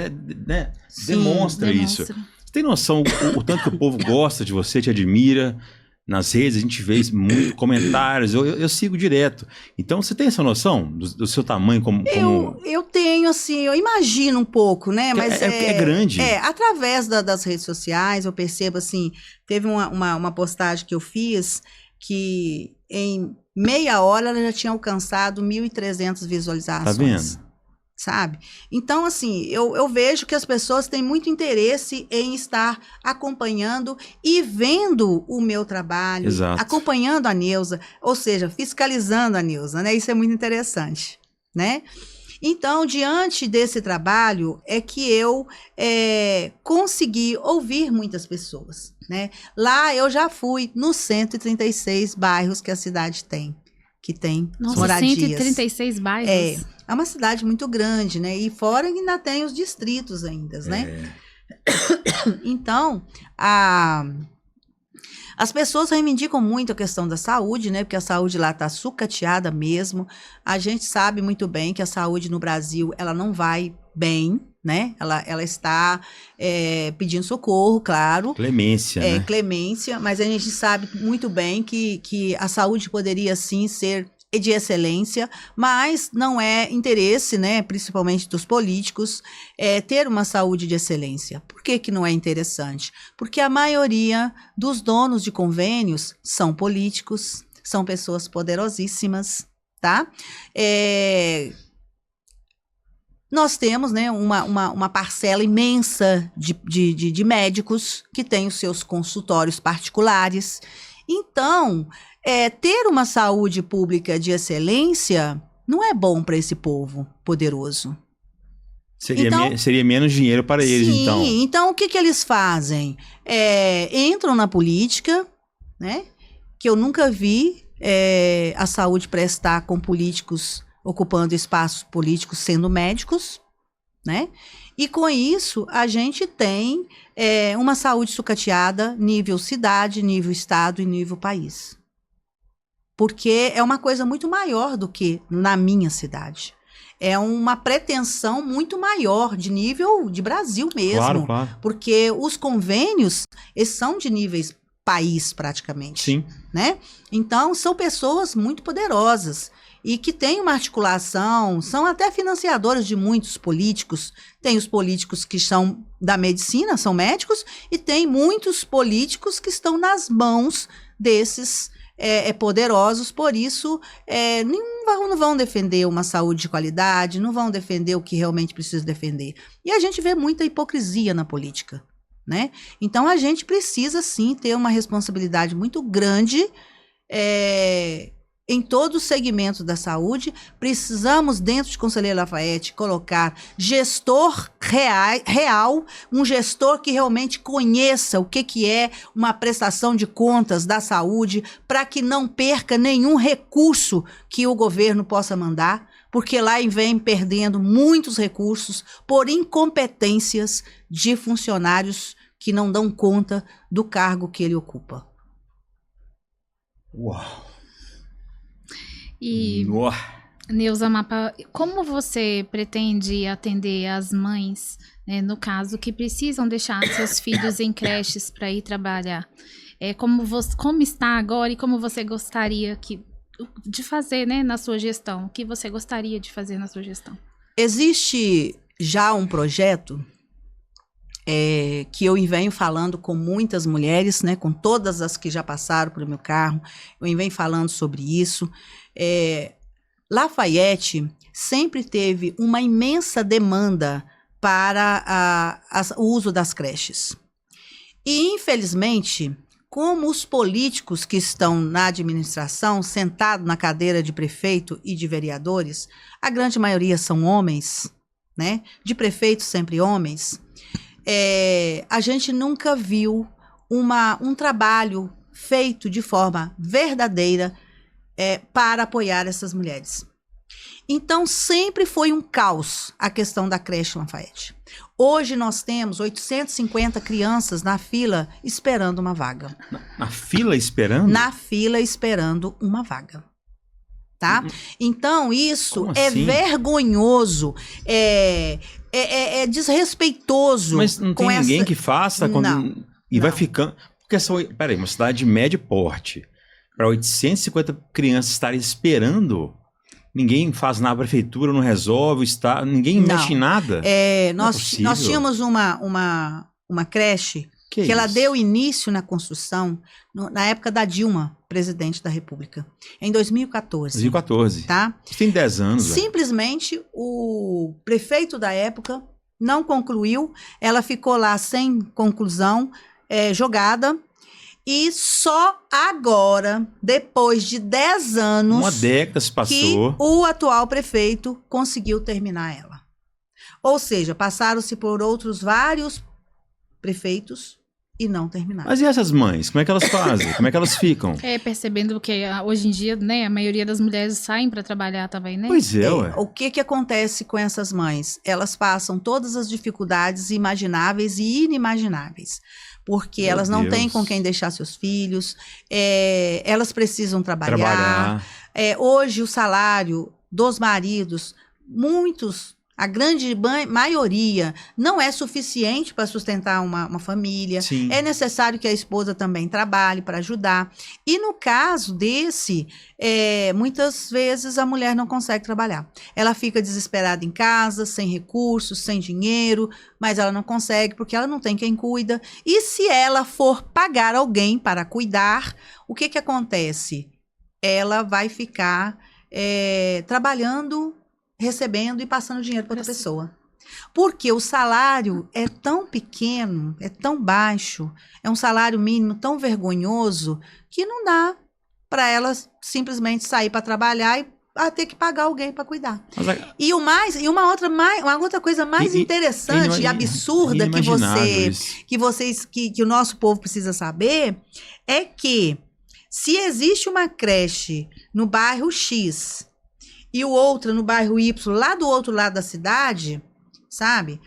né? Sim, demonstra isso. Você tem noção o tanto que o povo gosta de você, te admira? Nas redes a gente vê muitos comentários, eu sigo direto. Então, você tem essa noção do seu tamanho como... Eu tenho, assim, eu imagino um pouco, né? Mas é grande. Através das redes sociais, eu percebo, assim, teve uma postagem que eu fiz que em meia hora ela já tinha alcançado 1.300 visualizações. Tá vendo? Sabe? Então, assim, eu vejo que as pessoas têm muito interesse em estar acompanhando e vendo o meu trabalho, exato, acompanhando a Neuza, ou seja, fiscalizando a Neuza, né? Isso é muito interessante, né? Então, diante desse trabalho, é que eu consegui ouvir muitas pessoas, né? Lá eu já fui nos 136 bairros que a cidade tem, que tem moradias. 136 bairros? É uma cidade muito grande, né? E fora ainda tem os distritos ainda, né? Então, as pessoas reivindicam muito a questão da saúde, né? Porque a saúde lá está sucateada mesmo. A gente sabe muito bem que a saúde no Brasil, ela não vai bem, né? Ela está pedindo socorro, claro. Clemência, né? Clemência, mas a gente sabe muito bem que a saúde poderia, sim, ser de excelência, mas não é interesse, né, principalmente dos políticos, ter uma saúde de excelência. Por que não é interessante? Porque a maioria dos donos de convênios são políticos, são pessoas poderosíssimas, tá? nós temos, né, uma parcela imensa de médicos que têm os seus consultórios particulares. Então, ter uma saúde pública de excelência não é bom para esse povo poderoso. Seria menos dinheiro para eles, sim, então. Então, o que eles fazem? Entram na política, né? Que eu nunca vi a saúde prestar com políticos ocupando espaços políticos sendo médicos, né? E com isso, a gente tem uma saúde sucateada nível cidade, nível estado e nível país. Porque é uma coisa muito maior do que na minha cidade. É uma pretensão muito maior, de nível de Brasil mesmo. Claro, claro. Porque os convênios, eles são de níveis país, praticamente. Sim. Né? Então, são pessoas muito poderosas e que têm uma articulação, são até financiadores de muitos políticos. Tem os políticos que são da medicina, são médicos, e tem muitos políticos que estão nas mãos desses poderosos, por isso não vão defender uma saúde de qualidade, não vão defender o que realmente precisa defender. E a gente vê muita hipocrisia na política, né? Então a gente precisa sim ter uma responsabilidade muito grande em todos os segmentos da saúde. Precisamos, dentro de Conselheiro Lafaiete, colocar gestor real, um gestor que realmente conheça o que é uma prestação de contas da saúde, para que não perca nenhum recurso que o governo possa mandar, porque lá vem perdendo muitos recursos por incompetências de funcionários que não dão conta do cargo que ele ocupa. Uau! E, Neuza Mapa, como você pretende atender as mães, né, no caso, que precisam deixar seus filhos em creches para ir trabalhar? Como está agora e como você gostaria de fazer, né, na sua gestão? O que você gostaria de fazer na sua gestão? Existe já um projeto que eu venho falando com muitas mulheres, né, com todas as que já passaram pelo meu carro, eu venho falando sobre isso. Lafaiete sempre teve uma imensa demanda para o uso das creches. E, infelizmente, como os políticos que estão na administração, sentados na cadeira de prefeito e de vereadores, a grande maioria são homens, né? De prefeitos sempre homens, a gente nunca viu um trabalho feito de forma verdadeira para apoiar essas mulheres. Então, sempre foi um caos a questão da creche Lafaiete. Hoje nós temos 850 crianças na fila esperando uma vaga. Na fila esperando? Na fila esperando uma vaga. Tá? Então, isso Como é assim? Vergonhoso, é desrespeitoso. Mas não tem ninguém que faça? Não. Vai ficando... Porque peraí, uma cidade de médio porte, para 850 crianças estarem esperando, ninguém faz nada, a prefeitura não resolve, ninguém mexe em nada? Nós tínhamos uma creche que ela deu início na construção na época da Dilma, presidente da República, em 2014. 2014. Tá? Isso tem 10 anos. Simplesmente o prefeito da época não concluiu, ela ficou lá sem conclusão, jogada. E só agora, depois de 10 anos, uma década se passou, que o atual prefeito conseguiu terminar ela. Ou seja, passaram-se por outros vários prefeitos e não terminaram. Mas e essas mães? Como é que elas fazem? Como é que elas ficam? Percebendo que hoje em dia, né, a maioria das mulheres saem para trabalhar também, né? Pois é, ué. O que acontece com essas mães? Elas passam todas as dificuldades imagináveis e inimagináveis. Porque elas não têm com quem deixar seus filhos, elas precisam trabalhar. Hoje, o salário dos maridos, a grande maioria, não é suficiente para sustentar uma família. Sim. É necessário que a esposa também trabalhe para ajudar. E no caso desse, muitas vezes a mulher não consegue trabalhar. Ela fica desesperada em casa, sem recursos, sem dinheiro, mas ela não consegue porque ela não tem quem cuida. E se ela for pagar alguém para cuidar, o que acontece? Ela vai ficar trabalhando recebendo e passando dinheiro para outra pessoa. Porque o salário é tão pequeno, é tão baixo, é um salário mínimo tão vergonhoso que não dá para ela simplesmente sair para trabalhar e ter que pagar alguém para cuidar. E uma outra coisa mais interessante e absurda que o nosso povo precisa saber é que se existe uma creche no bairro X e outra no bairro Y, lá do outro lado da cidade, sabe?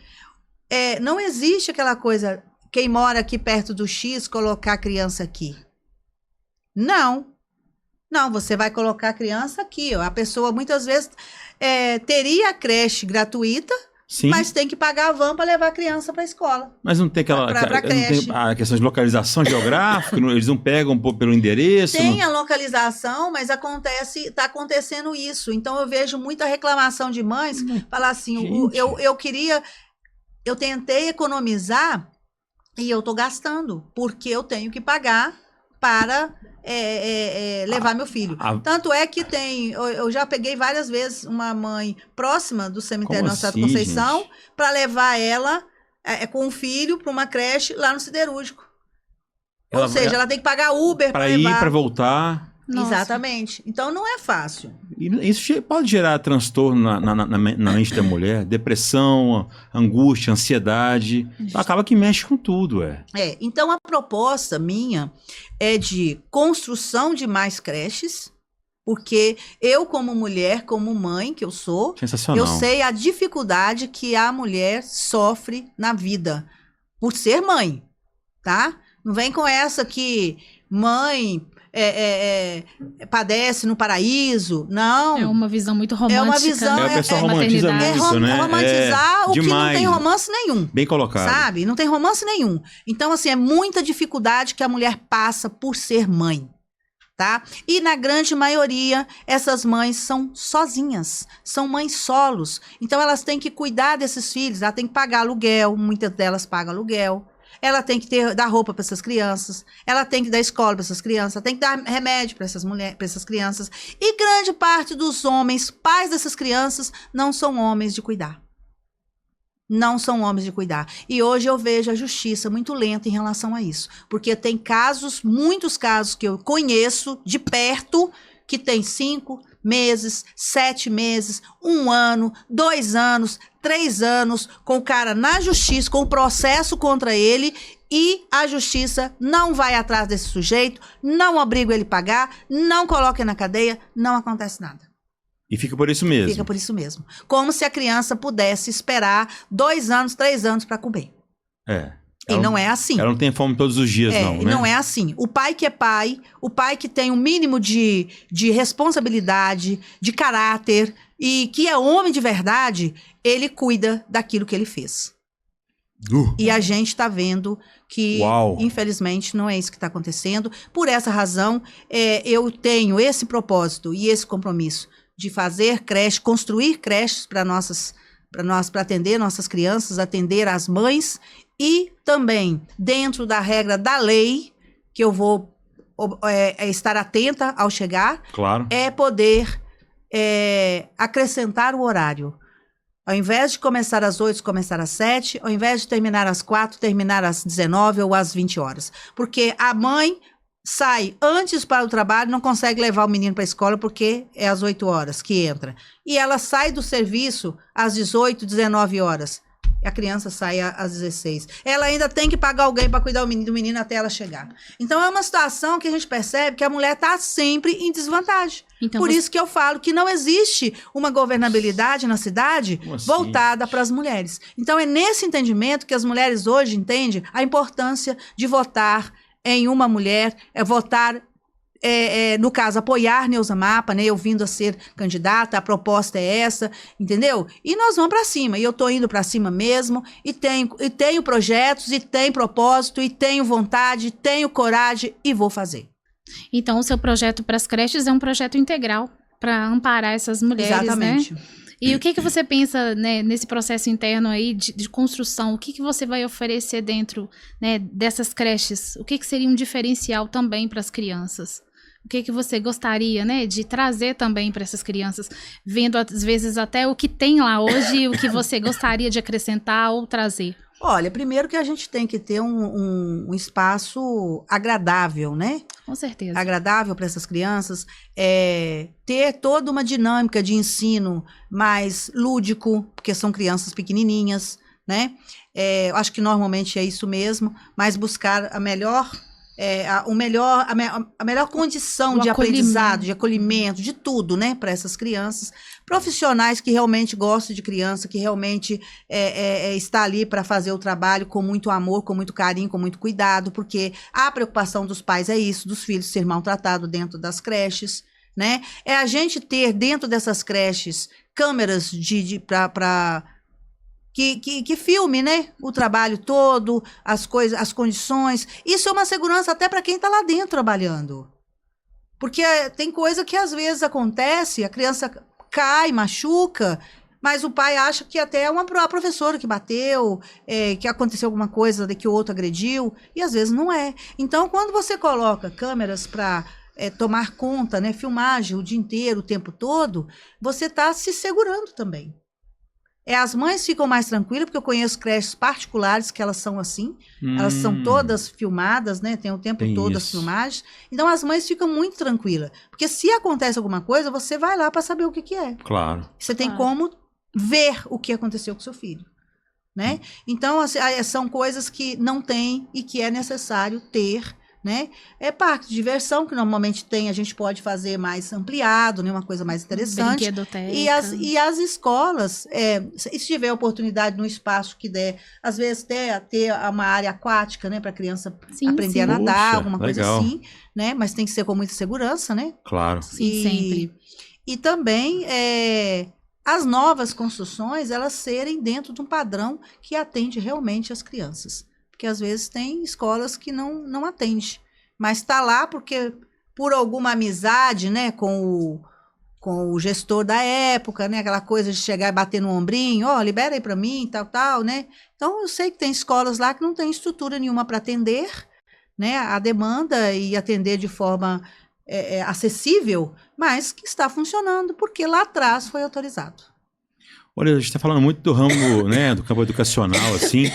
Não existe aquela coisa, quem mora aqui perto do X, colocar a criança aqui. Não, você vai colocar a criança aqui. Ó. A pessoa, muitas vezes, teria a creche gratuita, sim, mas tem que pagar a van para levar a criança para a escola. Mas não tem aquela a questão de localização geográfica? Eles não pegam pelo endereço? Tem a localização, mas está acontecendo isso. Então, eu vejo muita reclamação de mães, falar assim, eu tentei economizar e eu estou gastando, porque eu tenho que pagar para levar meu filho. Tanto é que eu já peguei várias vezes uma mãe próxima do cemitério Nossa Senhora da Conceição para levar ela com o filho para uma creche lá no siderúrgico. Ou seja, ela tem que pagar Uber para ir, para voltar. Nossa. Exatamente. Então não é fácil. Isso pode gerar transtorno na mente da mulher, depressão, angústia, ansiedade. Acaba que mexe com tudo. Então a proposta minha é de construção de mais creches, porque eu, como mulher, como mãe que eu sou, eu sei a dificuldade que a mulher sofre na vida por ser mãe, tá? Não vem com essa que mãe padece no paraíso, não. É uma visão muito romântica. É uma visão... a pessoa romantiza muito, né? Romantizar o demais, que não tem romance nenhum. Bem colocado. Sabe? Não tem romance nenhum. Então, assim, é muita dificuldade que a mulher passa por ser mãe, tá? E na grande maioria, essas mães são sozinhas, são mães solos. Então, elas têm que cuidar desses filhos, ela tem que pagar aluguel, muitas delas pagam aluguel. Ela tem que dar roupa para essas crianças, ela tem que dar escola para essas crianças, ela tem que dar remédio para essas mulheres, para essas crianças. E grande parte dos homens, pais dessas crianças, não são homens de cuidar. Não são homens de cuidar. E hoje eu vejo a justiça muito lenta em relação a isso. Porque tem muitos casos que eu conheço de perto, que tem 5 meses, 7 meses, 1 ano, 2 anos, 3 anos, com o cara na justiça, com o processo contra ele, e a justiça não vai atrás desse sujeito, não obriga ele a pagar, não coloca ele na cadeia, não acontece nada. E fica por isso mesmo. Fica por isso mesmo. Como se a criança pudesse esperar 2 anos, 3 anos para comer. E não é assim. Ela não tem fome todos os dias, não, né? Não é assim. O pai que é pai, o pai que tem um mínimo de responsabilidade, de caráter, e que é homem de verdade, ele cuida daquilo que ele fez. E a gente está vendo que, infelizmente, não é isso que está acontecendo. Por essa razão, eu tenho esse propósito e esse compromisso de fazer creche, construir creches para atender nossas crianças, atender as mães, e também, dentro da regra da lei, que eu vou estar atenta ao chegar, claro, é poder acrescentar o horário. Ao invés de começar às 8, começar às 7, ao invés de terminar às 4, terminar às 19 ou às 20 horas. Porque a mãe sai antes para o trabalho, não consegue levar o menino para a escola porque é às 8 horas que entra. E ela sai do serviço às 18, 19 horas. A criança sai às 16. Ela ainda tem que pagar alguém para cuidar do menino até ela chegar. Então, é uma situação que a gente percebe que a mulher está sempre em desvantagem. Então, por isso que eu falo que não existe uma governabilidade na cidade voltada para as mulheres. Então, é nesse entendimento que as mulheres hoje entendem a importância de votar em uma mulher, votar... no caso, apoiar Neuza Mapa, né? Eu vindo a ser candidata, a proposta é essa, entendeu? E nós vamos para cima, e eu tô indo para cima mesmo, e tenho projetos, e tenho propósito, e tenho vontade, tenho coragem, e vou fazer. Então, o seu projeto para as creches é um projeto integral, para amparar essas mulheres, exatamente, né? E o que você pensa, né, nesse processo interno aí de construção? O que você vai oferecer dentro, né, dessas creches? O que seria um diferencial também para as crianças? o que você gostaria, né, de trazer também para essas crianças, vendo às vezes até o que tem lá hoje e o que você gostaria de acrescentar ou trazer? Olha, primeiro que a gente tem que ter um espaço agradável, né? Com certeza. Agradável para essas crianças, ter toda uma dinâmica de ensino mais lúdico, porque são crianças pequenininhas, né? Eu acho que normalmente é isso mesmo, mas buscar a melhor condição de aprendizado, de acolhimento, de tudo, né, para essas crianças. Profissionais que realmente gostam de criança, que realmente está ali para fazer o trabalho com muito amor, com muito carinho, com muito cuidado, porque a preocupação dos pais é isso, dos filhos ser maltratados dentro das creches, né? É a gente ter dentro dessas creches câmeras para que filme, né, o trabalho todo, as coisas, as condições. Isso é uma segurança até para quem está lá dentro trabalhando. Porque tem coisa que às vezes acontece, a criança cai, machuca, mas o pai acha que até é a professora que bateu, que aconteceu alguma coisa que o outro agrediu, e às vezes não é. Então, quando você coloca câmeras para tomar conta, né, filmagem o dia inteiro, o tempo todo, você está se segurando também. As mães ficam mais tranquilas, porque eu conheço creches particulares que elas são assim, elas são todas filmadas, né? Tem o tempo todo as filmagens. Então as mães ficam muito tranquilas, porque se acontece alguma coisa, você vai lá para saber o que é. Claro. Você tem como ver o que aconteceu com seu filho, né? Então assim, são coisas que não tem e que é necessário ter, né? É parque de diversão, que normalmente tem, a gente pode fazer mais ampliado, né? Uma coisa mais interessante. Brinquedoteca. E as escolas, se tiver oportunidade no espaço que der, às vezes ter uma área aquática, né? Para a criança aprender a nadar, alguma coisa assim, né? Mas tem que ser com muita segurança, né? Claro. Sim, sempre. E também as novas construções, elas serem dentro de um padrão que atende realmente as crianças. Porque às vezes tem escolas que não atende, mas está lá porque por alguma amizade, né, com o gestor da época, né, aquela coisa de chegar e bater no ombrinho, libera aí para mim, tal, né. Então eu sei que tem escolas lá que não tem estrutura nenhuma para atender, né, a demanda e atender de forma acessível, mas que está funcionando porque lá atrás foi autorizado. Olha, a gente está falando muito do ramo, né, do campo educacional, assim,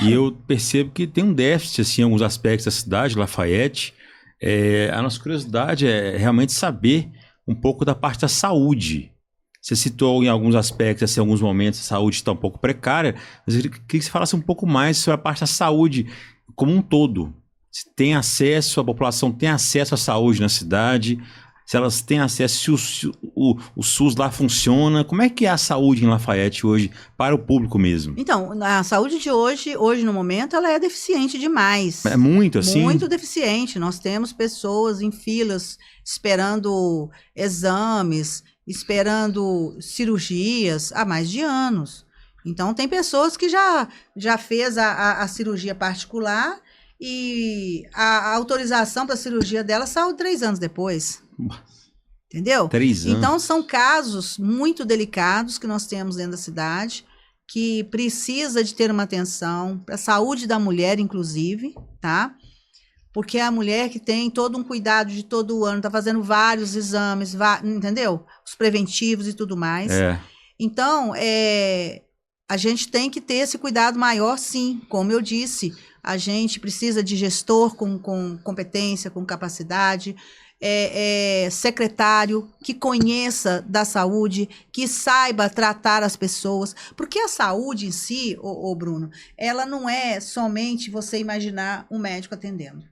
e eu percebo que tem um déficit, assim, em alguns aspectos da cidade, Lafayette. A nossa curiosidade é realmente saber um pouco da parte da saúde. Você citou em alguns aspectos, assim, em alguns momentos, a saúde está um pouco precária, mas eu queria que você falasse um pouco mais sobre a parte da saúde como um todo. Se tem acesso, a população tem acesso à saúde na cidade, se elas têm acesso, se o SUS lá funciona. Como é que é a saúde em Lafayette hoje para o público mesmo? Então, a saúde de hoje no momento, ela é deficiente demais. É muito assim? Muito deficiente. Nós temos pessoas em filas esperando exames, esperando cirurgias há mais de anos. Então, tem pessoas que já fez a cirurgia particular e a autorização para a cirurgia dela saiu 3 anos depois. Entendeu? 3 anos. Então, são casos muito delicados que nós temos dentro da cidade, que precisa de ter uma atenção para a saúde da mulher, inclusive, tá? Porque é a mulher que tem todo um cuidado de todo ano, tá fazendo vários exames, entendeu? Os preventivos e tudo mais. Então, a gente tem que ter esse cuidado maior, sim. Como eu disse, a gente precisa de gestor com competência, com capacidade, secretário que conheça da saúde, que saiba tratar as pessoas, porque a saúde em si, Bruno, ela não é somente você imaginar um médico atendendo.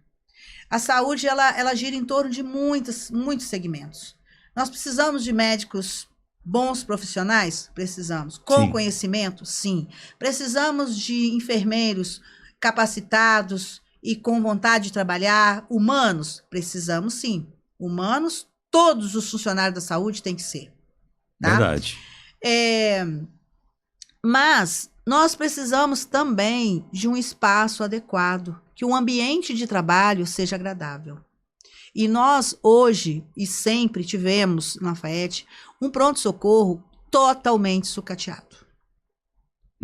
A saúde, ela gira em torno de muitos segmentos. Nós precisamos de médicos bons profissionais? Precisamos. Com conhecimento? Sim. Precisamos de enfermeiros capacitados e com vontade de trabalhar, humanos? Precisamos, sim. Humanos, todos os funcionários da saúde têm que ser. Tá? Verdade. Mas nós precisamos também de um espaço adequado, que o ambiente de trabalho seja agradável. E nós, hoje e sempre tivemos, na Lafayette, um pronto-socorro totalmente sucateado.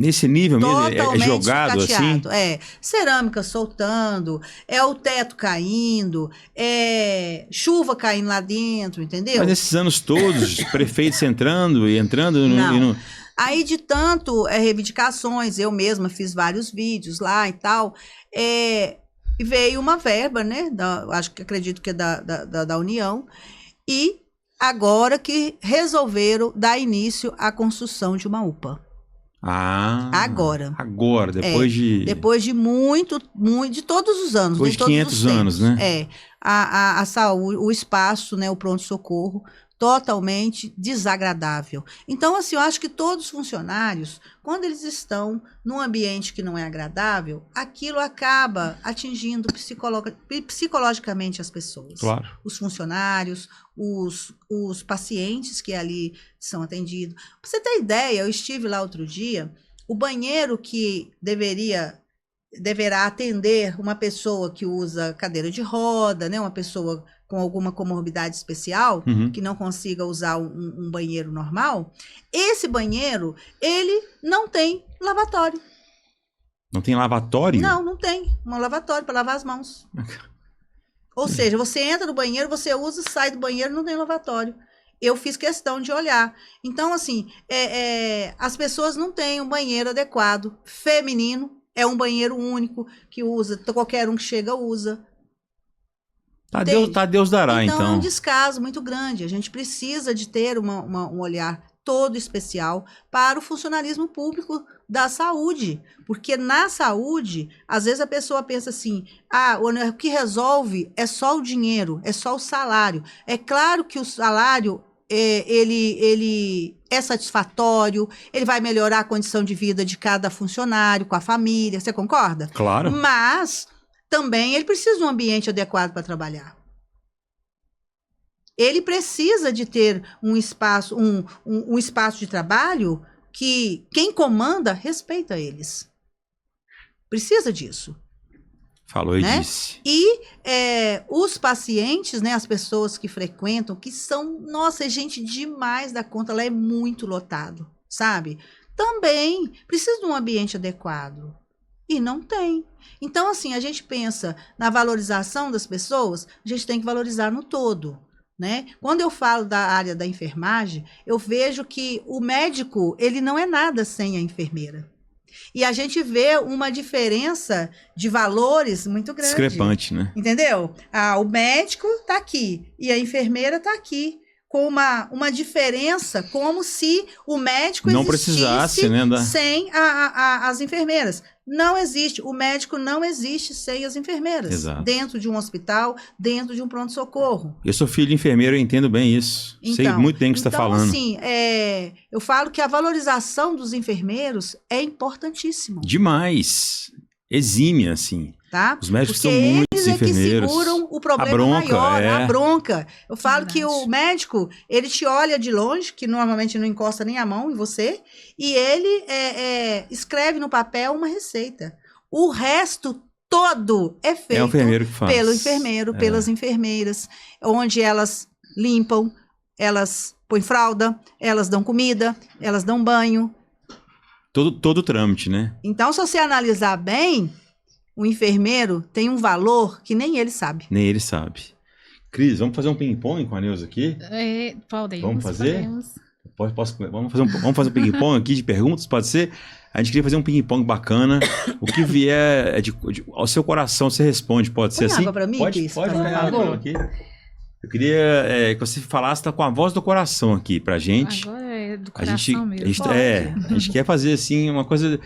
Nesse nível mesmo, é Totalmente jogado assim? sucateado. É cerâmica soltando, é o teto caindo, é chuva caindo lá dentro, entendeu? Mas nesses anos todos, prefeitos entrando e entrando e Não. não... Aí, de tanto reivindicações, eu mesma fiz vários vídeos lá e tal, e veio uma verba, né? Acredito que é da União, e agora que resolveram dar início à construção de uma UPA. Ah, Agora, depois de... Depois de muito, de todos os anos. Depois de 500 anos, né? A saúde, o espaço, né, o pronto-socorro, totalmente desagradável. Então, assim, eu acho que todos os funcionários, quando eles estão num ambiente que não é agradável, aquilo acaba atingindo psicologicamente as pessoas. Claro. Os funcionários, os pacientes que ali são atendidos. Pra você ter ideia, eu estive lá outro dia, o banheiro que deverá atender uma pessoa que usa cadeira de roda, né, uma pessoa com alguma comorbidade especial, que não consiga usar um banheiro normal, esse banheiro, ele não tem lavatório. Não tem lavatório? Não tem um lavatório para lavar as mãos. Ou seja, você entra no banheiro, você usa, sai do banheiro, não tem lavatório. Eu fiz questão de olhar. Então, assim, as pessoas não têm um banheiro adequado, feminino, é um banheiro único, que usa, qualquer um que chega usa. Deus dará, então. Então, é um descaso muito grande. A gente precisa de ter um olhar todo especial para o funcionalismo público da saúde. Porque na saúde, às vezes a pessoa pensa assim, o que resolve é só o dinheiro, é só o salário. É claro que o salário, ele é satisfatório, ele vai melhorar a condição de vida de cada funcionário, com a família, você concorda? Claro. Mas também ele precisa de um ambiente adequado para trabalhar. Ele precisa de ter um espaço, um espaço de trabalho que quem comanda respeita eles. Precisa disso. Falou e né? disse. E os pacientes, né, as pessoas que frequentam, que são, nossa, é gente demais da conta, lá é muito lotado, sabe? Também precisa de um ambiente adequado. E não tem. Então, assim, a gente pensa na valorização das pessoas, a gente tem que valorizar no todo. Né? Quando eu falo da área da enfermagem, eu vejo que o médico, ele não é nada sem a enfermeira. E a gente vê uma diferença de valores muito grande. Discrepante, né? Entendeu? O médico está aqui e a enfermeira está aqui. Com uma diferença, como se o médico não precisasse, né, sem as enfermeiras. Não existe. O médico não existe sem as enfermeiras. Exato. Dentro de um hospital, dentro de um pronto-socorro. Eu sou filho de enfermeiro, eu entendo bem isso. Então, sei muito bem o que você está falando. Então, assim, eu falo que a valorização dos enfermeiros é importantíssimo. Demais. Exímia, assim. Tá? Os médicos porque são muitos eles enfermeiros. Que seguram o problema bronca, maior, a bronca. Eu falo Verdade. que o médico, ele te olha de longe, que normalmente não encosta nem a mão em você, e ele escreve no papel uma receita. O resto todo é feito o enfermeiro que faz. pelo enfermeiro, pelas enfermeiras, onde elas limpam, elas põem fralda, elas dão comida, elas dão banho. Todo o trâmite, né? Então, se você analisar bem, o enfermeiro tem um valor que nem ele sabe. Nem ele sabe. Cris, vamos fazer um ping-pong com a Neuza aqui? Podemos. Vamos fazer? Podemos. Vamos fazer um ping-pong aqui de perguntas, pode ser? A gente queria fazer um ping-pong bacana. O que vier ao seu coração, você responde. Pode ser assim? Água pra mim, pode Cris, pode por pegar favor. água aqui. Eu queria que você falasse com a voz do coração aqui pra gente. Agora é do A gente, coração mesmo. Pode. a gente quer fazer assim uma coisa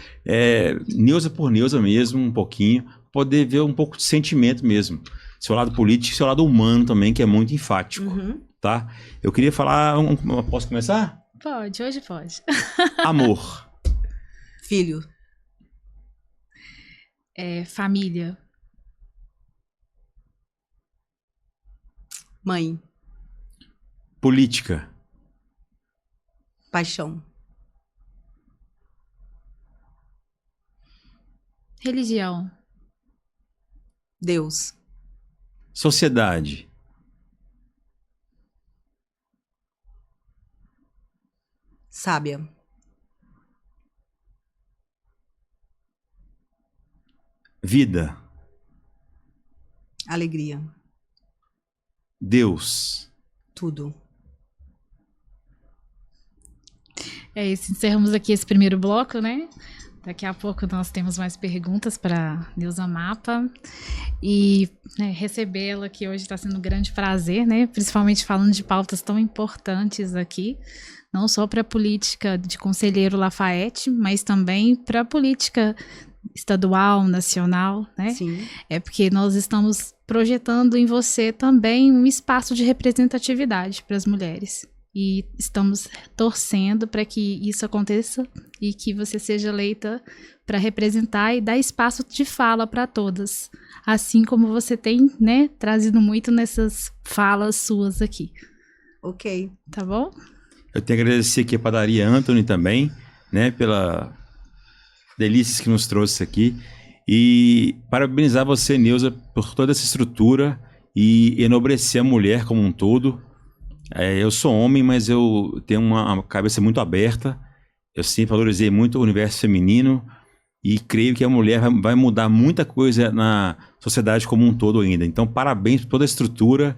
Neuza por Neuza mesmo, um pouquinho, poder ver um pouco de sentimento mesmo. Seu lado político e seu lado humano também, que é muito enfático, tá? Eu queria falar, posso começar? Pode, hoje pode. Amor. Filho. Família. Mãe. Política. Paixão. Religião. Deus. Sociedade. Sábia. Vida. Alegria. Deus. Tudo. É isso, encerramos aqui esse primeiro bloco, né? Daqui a pouco nós temos mais perguntas para Neuza Mapa. E recebê-la aqui hoje está sendo um grande prazer, né? Principalmente falando de pautas tão importantes aqui. Não só para a política de Conselheiro Lafayette, mas também para a política estadual, nacional, né? Sim. É porque nós estamos projetando em você também um espaço de representatividade para as mulheres. E estamos torcendo para que isso aconteça e que você seja eleita para representar e dar espaço de fala para todas. Assim como você tem, né, trazido muito nessas falas suas aqui. Ok. Tá bom? Eu tenho que agradecer aqui a Padaria Anthony também, né, pela delícias que nos trouxe aqui. E parabenizar você, Neuza, por toda essa estrutura e enobrecer a mulher como um todo. Eu sou homem, mas eu tenho uma cabeça muito aberta. Eu sempre valorizei muito o universo feminino e creio que a mulher vai mudar muita coisa na sociedade como um todo ainda. Então, parabéns por toda a estrutura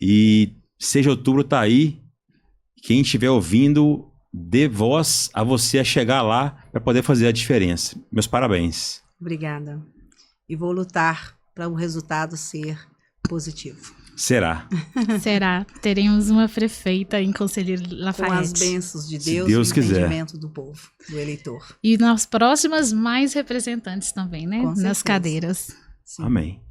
e 6 de outubro tá aí. Quem estiver ouvindo, dê voz a você a chegar lá para poder fazer a diferença. Meus parabéns. Obrigada. E vou lutar para o resultado ser positivo. Será. Será. Teremos uma prefeita em Conselheiro Com Lafayette. as bênçãos de Se Deus, Deus e o quiser. entendimento do povo, do eleitor. E nas próximas, mais representantes também, né? Com Nas certeza. cadeiras. Sim. Amém.